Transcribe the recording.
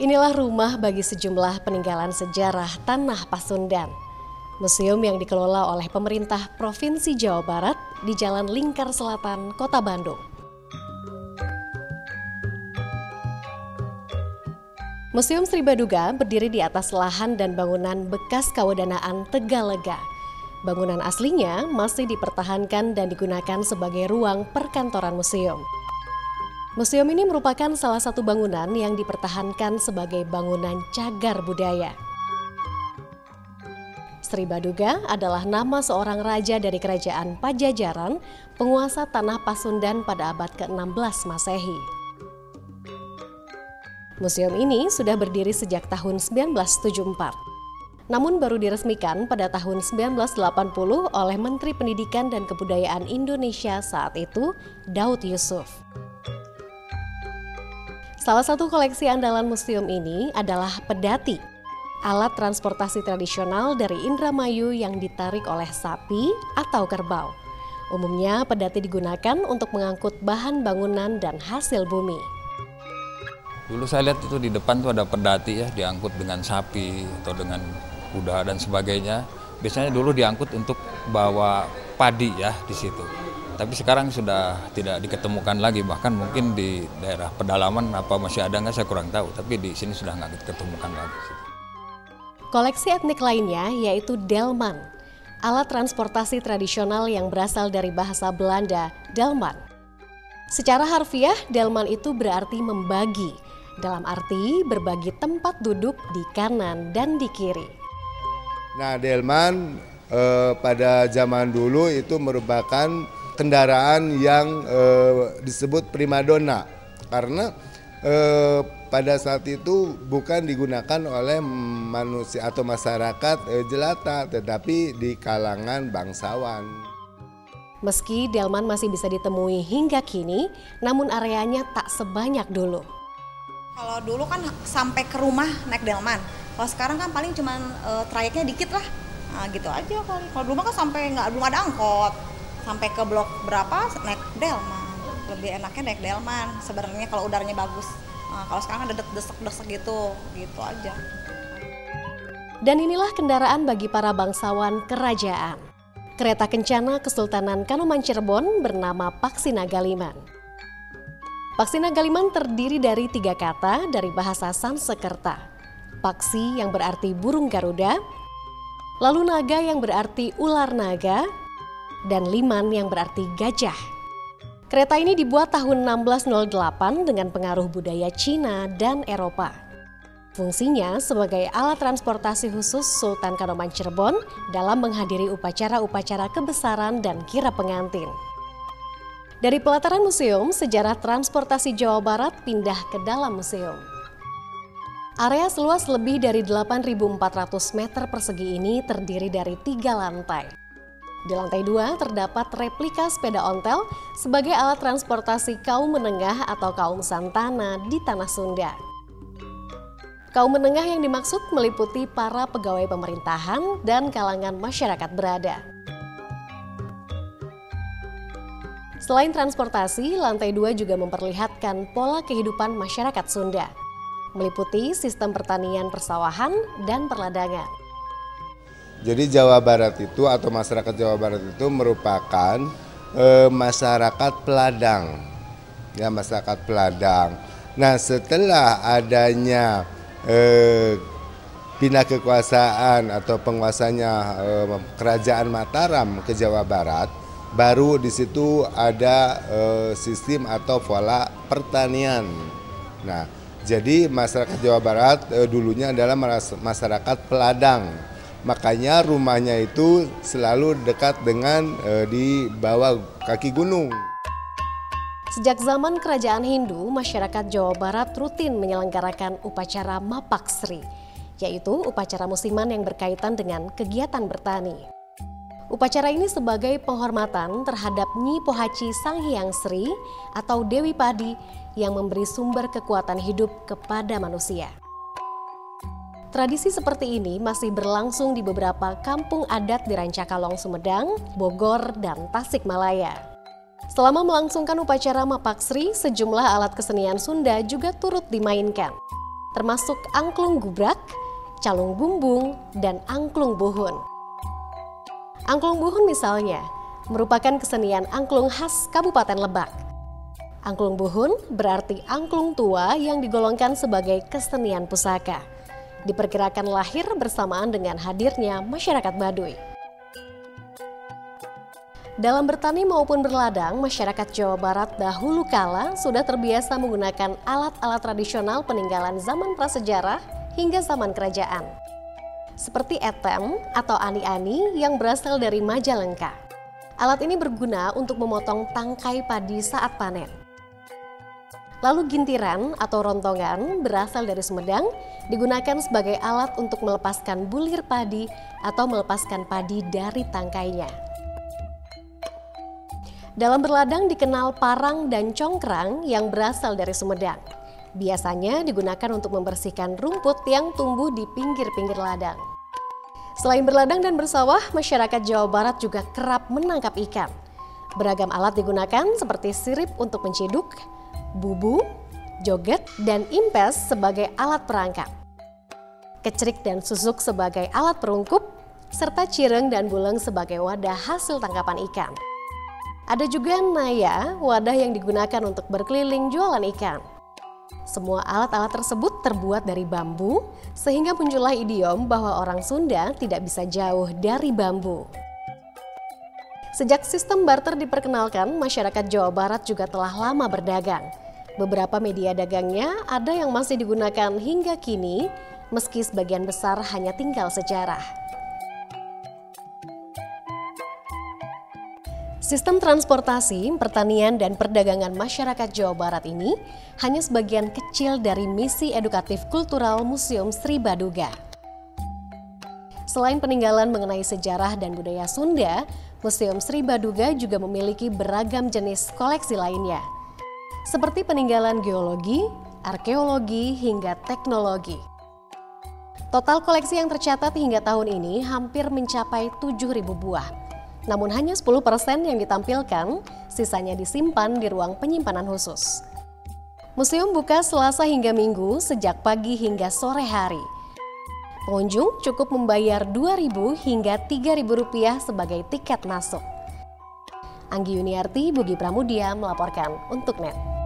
Inilah rumah bagi sejumlah peninggalan sejarah Tanah Pasundan. Museum yang dikelola oleh pemerintah Provinsi Jawa Barat di Jalan Lingkar Selatan, Kota Bandung. Museum Sri Baduga berdiri di atas lahan dan bangunan bekas Kawedanaan Tegalega. Bangunan aslinya masih dipertahankan dan digunakan sebagai ruang perkantoran museum. Museum ini merupakan salah satu bangunan yang dipertahankan sebagai bangunan cagar budaya. Sri Baduga adalah nama seorang raja dari Kerajaan Pajajaran, penguasa Tanah Pasundan pada abad ke-16 Masehi. Museum ini sudah berdiri sejak tahun 1974. Namun baru diresmikan pada tahun 1980 oleh Menteri Pendidikan dan Kebudayaan Indonesia saat itu, Daud Yusuf. Salah satu koleksi andalan museum ini adalah pedati, alat transportasi tradisional dari Indramayu yang ditarik oleh sapi atau kerbau. Umumnya pedati digunakan untuk mengangkut bahan bangunan dan hasil bumi. Dulu saya lihat itu di depan tuh ada pedati ya, diangkut dengan sapi atau dengan kuda dan sebagainya. Biasanya dulu diangkut untuk bawa padi ya di situ. Tapi sekarang sudah tidak diketemukan lagi, bahkan mungkin di daerah pedalaman apa masih ada nggak saya kurang tahu, tapi di sini sudah nggak diketemukan lagi. Koleksi etnik lainnya yaitu delman, alat transportasi tradisional yang berasal dari bahasa Belanda, delman. Secara harfiah, delman itu berarti membagi, dalam arti berbagi tempat duduk di kanan dan di kiri. Nah, delman pada zaman dulu itu merupakan kendaraan yang disebut primadona karena pada saat itu bukan digunakan oleh manusia atau masyarakat jelata, tetapi di kalangan bangsawan. Meski delman masih bisa ditemui hingga kini, namun areanya tak sebanyak dulu. Kalau dulu kan sampai ke rumah naik delman, kalau sekarang kan paling cuman trayeknya dikit lah, nah, gitu aja kali. Kalau dulu kan sampai belum ada angkot. Sampai ke blok berapa naik delman, lebih enaknya naik delman sebenarnya kalau udaranya bagus. Nah, kalau sekarang ada desek-desek gitu aja. Dan inilah kendaraan bagi para bangsawan kerajaan. Kereta kencana Kesultanan Kanoman Cirebon bernama Paksi Nagaliman. Paksi Nagaliman terdiri dari 3 kata dari bahasa Sanskerta. Paksi yang berarti burung Garuda, lalu naga yang berarti ular naga, dan liman yang berarti gajah. Kereta ini dibuat tahun 1608 dengan pengaruh budaya Cina dan Eropa. Fungsinya sebagai alat transportasi khusus Sultan Kanoman Cirebon dalam menghadiri upacara-upacara kebesaran dan kirap pengantin. Dari pelataran museum, sejarah transportasi Jawa Barat pindah ke dalam museum. Area seluas lebih dari 8.400 meter persegi ini terdiri dari 3 lantai. Di lantai 2 terdapat replika sepeda ontel sebagai alat transportasi kaum menengah atau kaum santana di Tanah Sunda. Kaum menengah yang dimaksud meliputi para pegawai pemerintahan dan kalangan masyarakat berada. Selain transportasi, lantai 2 juga memperlihatkan pola kehidupan masyarakat Sunda, meliputi sistem pertanian persawahan dan perladangan. Jadi Jawa Barat itu atau masyarakat Jawa Barat itu merupakan masyarakat peladang, ya masyarakat peladang. Nah setelah adanya pindah kekuasaan atau penguasanya kerajaan Mataram ke Jawa Barat, baru di situ ada sistem atau pola pertanian. Nah jadi masyarakat Jawa Barat dulunya adalah masyarakat peladang. Makanya rumahnya itu selalu dekat dengan di bawah kaki gunung. Sejak zaman Kerajaan Hindu, masyarakat Jawa Barat rutin menyelenggarakan upacara Mapak Sri, yaitu upacara musiman yang berkaitan dengan kegiatan bertani. Upacara ini sebagai penghormatan terhadap Nyi Pohaci Sang Hyang Sri atau Dewi Padi yang memberi sumber kekuatan hidup kepada manusia. Tradisi seperti ini masih berlangsung di beberapa kampung adat di Rancakalong, Sumedang, Bogor, dan Tasikmalaya. Selama melangsungkan upacara Mapak Sri, sejumlah alat kesenian Sunda juga turut dimainkan. termasuk angklung gubrak, calung bumbung, dan angklung buhun. Angklung buhun misalnya merupakan kesenian angklung khas Kabupaten Lebak. Angklung buhun berarti angklung tua yang digolongkan sebagai kesenian pusaka. Diperkirakan lahir bersamaan dengan hadirnya masyarakat Baduy. Dalam bertani maupun berladang, masyarakat Jawa Barat dahulu kala sudah terbiasa menggunakan alat-alat tradisional peninggalan zaman prasejarah hingga zaman kerajaan. Seperti etem atau ani-ani yang berasal dari Majalengka. Alat ini berguna untuk memotong tangkai padi saat panen. Lalu gintiran atau rontongan berasal dari Sumedang, digunakan sebagai alat untuk melepaskan bulir padi atau melepaskan padi dari tangkainya. Dalam berladang dikenal parang dan congkrang yang berasal dari Sumedang. Biasanya digunakan untuk membersihkan rumput yang tumbuh di pinggir-pinggir ladang. Selain berladang dan bersawah, masyarakat Jawa Barat juga kerap menangkap ikan. Beragam alat digunakan seperti sirip untuk menciduk, bubu, joget, dan impes sebagai alat perangkap. Kecrik dan susuk sebagai alat perungkup, serta cireng dan buleng sebagai wadah hasil tangkapan ikan. Ada juga naya, wadah yang digunakan untuk berkeliling jualan ikan. Semua alat-alat tersebut terbuat dari bambu, sehingga muncullah idiom bahwa orang Sunda tidak bisa jauh dari bambu. Sejak sistem barter diperkenalkan, masyarakat Jawa Barat juga telah lama berdagang. Beberapa media dagangnya ada yang masih digunakan hingga kini, meski sebagian besar hanya tinggal sejarah. Sistem transportasi, pertanian, dan perdagangan masyarakat Jawa Barat ini hanya sebagian kecil dari misi edukatif kultural Museum Sri Baduga. Selain peninggalan mengenai sejarah dan budaya Sunda, Museum Sri Baduga juga memiliki beragam jenis koleksi lainnya, seperti peninggalan geologi, arkeologi, hingga teknologi. Total koleksi yang tercatat hingga tahun ini hampir mencapai 7.000 buah. Namun hanya 10% yang ditampilkan, sisanya disimpan di ruang penyimpanan khusus. Museum buka Selasa hingga Minggu sejak pagi hingga sore hari. Pengunjung cukup membayar Rp2.000 hingga Rp3.000 sebagai tiket masuk. Anggi Yuniarti, Bugi Pramudia melaporkan untuk NET.